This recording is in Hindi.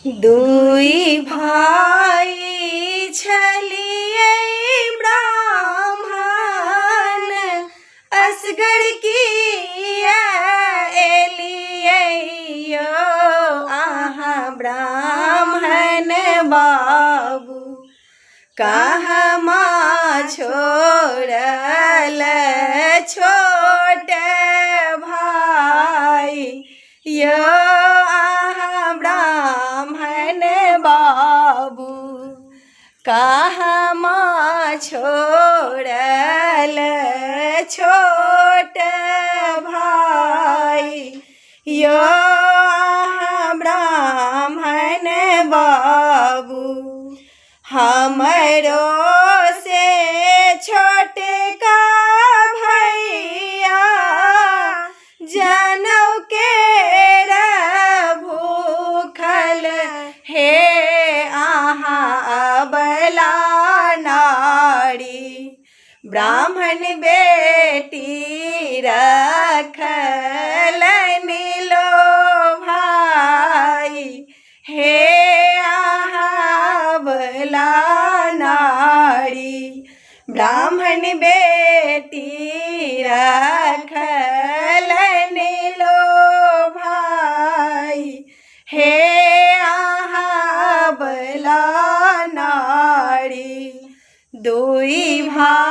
दुई भाई छलिए ब्राह्मण असगर की एलिए यो आहा ब्राह्मण बाबू कहमा छोड़ल छोट भाई यो आहा ब्राह्मण बाबू कहमा छोड़ल छोट भाई यो आहा ब्राह्मण बाबू हमरो से छोटका भैया जनौ के भूखल हे आहा अबला नारी ब्राह्मण बेटी रखल नीलो भाई हे अबला नारी ब्राह्मण बेटी रखल नीलो भाई हे अबला नारी दुई भाई